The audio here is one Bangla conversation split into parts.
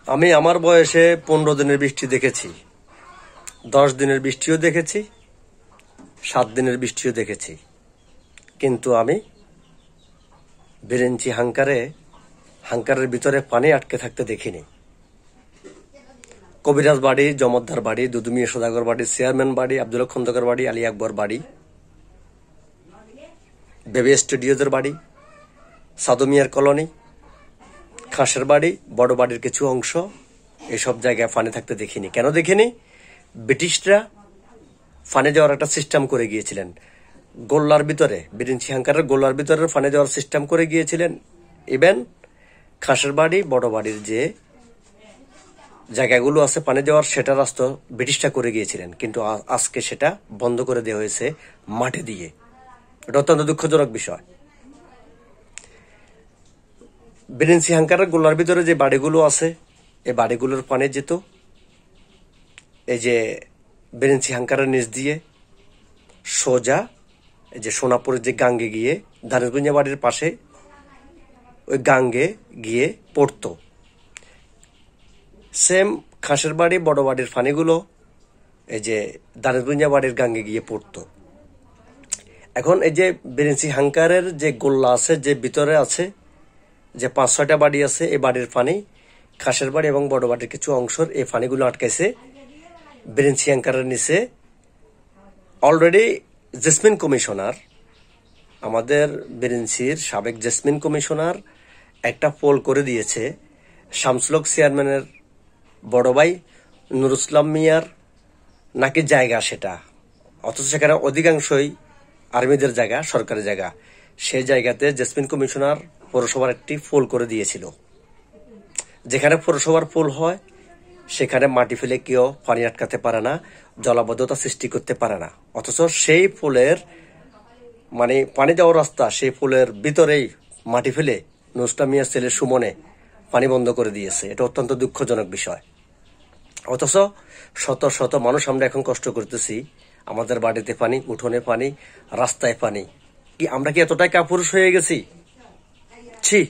আমি আমার বয়সে 15 দিনের বৃষ্টি দেখেছি, 10 দিনের বৃষ্টিও দেখেছি, 7 দিনের বৃষ্টিও দেখেছি, কিন্তু আমি বিরিঞ্চি হাঙ্কারের ভিতরে পানি আটকে থাকতে দেখিনি। কবিরাজ বাড়ি, জমদ্দার বাড়ি, দুদুমিয়া সদাগর বাড়ি, চেয়ারম্যান বাড়ি, আব্দুল খন্দকার বাড়ি, আলী আকবর বাড়ি, বেবি স্টুডিওদের বাড়ি, সাদমিয়ার কলোনি, খাসের বাড়ি, বড় বাড়ির কিছু অংশ, এসব জায়গায় পানি থাকতে দেখিনি। কেন দেখিনি? ব্রিটিশরা পানি যাওয়ার একটা সিস্টেম করে গিয়েছিলেন গোল্লার ভিতরে, বিরিঞ্চি হাঙ্কারের গোল্লার ভিতরে পানি যাওয়ার সিস্টেম করে গিয়েছিলেন। ইভেন খাসের বাড়ি, বড় বাড়ির যে জায়গাগুলো আছে পানি যাওয়ার, সেটা রাস্তা ব্রিটিশরা করে গিয়েছিলেন, কিন্তু আজকে সেটা বন্ধ করে দেওয়া হয়েছে মাটি দিয়ে। এটা অত্যন্ত দুঃখজনক বিষয়। বিরিঞ্চি হাঙ্কারের গোল্লার ভিতরে যে বাড়িগুলো আছে, এই বাড়িগুলোর পানি যেত এই যে বিরিঞ্চি হাঙ্কারের নিচ দিয়ে সোজা এই যে সোনাপুরের যে গাঙ্গে গিয়ে, ধানেশগুঞ্জা বাড়ির পাশে ওই গাঙ্গে গিয়ে পড়তো। সেম খাসের বাড়ি, বড় বাড়ির পানিগুলো এই যে ধানেশগুঞ্জা বাড়ির গাঙ্গে গিয়ে পড়তো। এখন এই যে বিরিঞ্চি হাঙ্কারের যে গোল্লা আছে, যে ভিতরে আছে, যে 5-6টা বাড়ি আছে, এই বাড়ির পানি খাসের বাড়ি এবং বড় বাড়ির কিছু অংশের এই পানিগুলো আটকাইছে বিরিঞ্চি হাঙ্কারের নিচে। অলরেডি জেসমিন কমিশনার, আমাদের বিরিঞ্চির সাবেক জেসমিন কমিশনার একটা পোল করে দিয়েছে শামসুল হক চেয়ারম্যানের বড় ভাই নুরুল ইসলাম মিয়ার নাকি জায়গা সেটা, অথচ সেখানে অধিকাংশই আর্মিদের জায়গা, সরকারি জায়গা। সেই জায়গাতে জেসমিন কমিশনার পৌরসভার একটি পোল করে দিয়েছিল। যেখানে পৌরসভার পোল হয় সেখানে মাটি ফেলে কেউ পানি আটকাতে পারে না, জলাবদ্ধতা সৃষ্টি করতে পারে না। অথচ সেই পোলের মানে পানি যাওয়ার রাস্তা, সেই পোলের ভিতরেই মাটি ফেলে নুরুল মিয়ার ছেলে সুমনে পানি বন্ধ করে দিয়েছে। এটা অত্যন্ত দুঃখজনক বিষয়। অথচ শত শত মানুষ আমরা এখন কষ্ট করতেছি, আমাদের বাড়িতে পানি, উঠোনে পানি, রাস্তায় পানি। কি আমরা কি এতটাই কাপুরুষ হয়ে গেছি? ছি!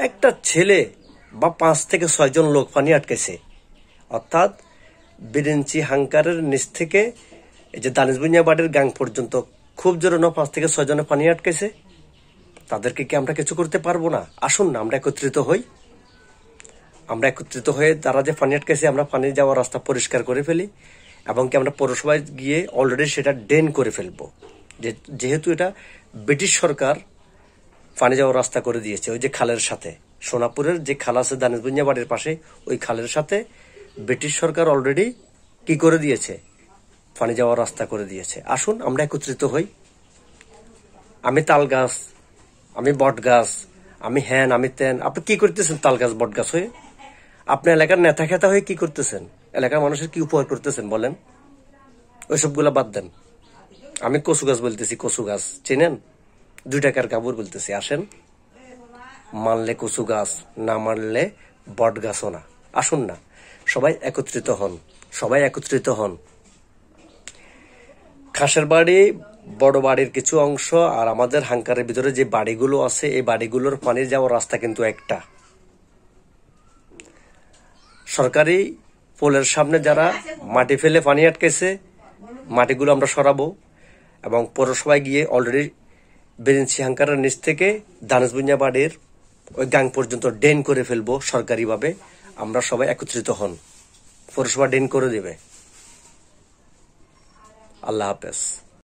একটা ছেলে বা 5 থেকে 6 জন লোক পানি আটকেছে, অর্থাৎ বিরিঞ্চি হাঙ্কারের নিচ থেকে এই যে ধানেশগুঞ্জা বাড়ির গাং পর্যন্ত খুব জোরে 5 থেকে 6 জনে পানি আটকেছে। তাদেরকে কি আমরা কিছু করতে পারবো না? আসুন না আমরা একত্রিত হই। আমরা একত্রিত হয়ে তারা যে পানি আটকেছে, আমরা পানি যাওয়ার রাস্তা পরিষ্কার করে ফেলি এবং কি আমরা পৌরসভায় গিয়ে অলরেডি সেটা ড্রেন করে ফেলবো। যেহেতু এটা ব্রিটিশ সরকার পানি যাওয়ার রাস্তা করে দিয়েছে, ওই যে খালের সাথে, সোনাপুরের যে খাল আছে ধানেশগুঞ্জা বাড়ির পাশে, ওই খালের সাথে ব্রিটিশ সরকার অলরেডি কি করে দিয়েছে? পানি যাওয়ার রাস্তা করে দিয়েছে। আসুন আমরা একত্রিত হই। আমি তাল গাছ, আমি বট গাছ, আমি হ্যান, আমি তেন। আপনি কি করতেছেন তাল গাছ, বট গাছ হয়ে? আপনি এলাকার নেতা খেতা হয়ে কি করতেছেন? এলাকার মানুষের কি উপকার করতেছেন বলেন? ওইসবগুলা বাদ দেন। আমি কচু গাছ বলতেছি, কচু গাছ চেনেন? 2 টাকার কাপড় বলতেছি। আসেন, মানলে কচু গাছ, না মানলে বট গাছও না। আসুন না সবাই একত্রিত হন, সবাই একত্রিত হন। খাসের বাড়ি, বড় বাড়ির কিছু অংশ আর আমাদের হাঙ্কারের ভিতরে যে বাড়িগুলো আছে, এই বাড়িগুলোর পানি যাওয়ার রাস্তা কিন্তু একটা। সরকারি পোলের সামনে যারা মাটি ফেলে পানি আটকেছে, মাটিগুলো আমরা সরাবো এবং পৌরসভায় গিয়ে অলরেডি বিরিঞ্চি হাঙ্কারের নিচ থেকে ধানেশগুঞ্জা বাড়ির ওই গাং পর্যন্ত ড্রেন করে ফেলবো সরকারিভাবে। আমরা সবাই একত্রিত হন, পৌরসভা ড্রেন করে দেবে। আল্লাহ হাফেজ।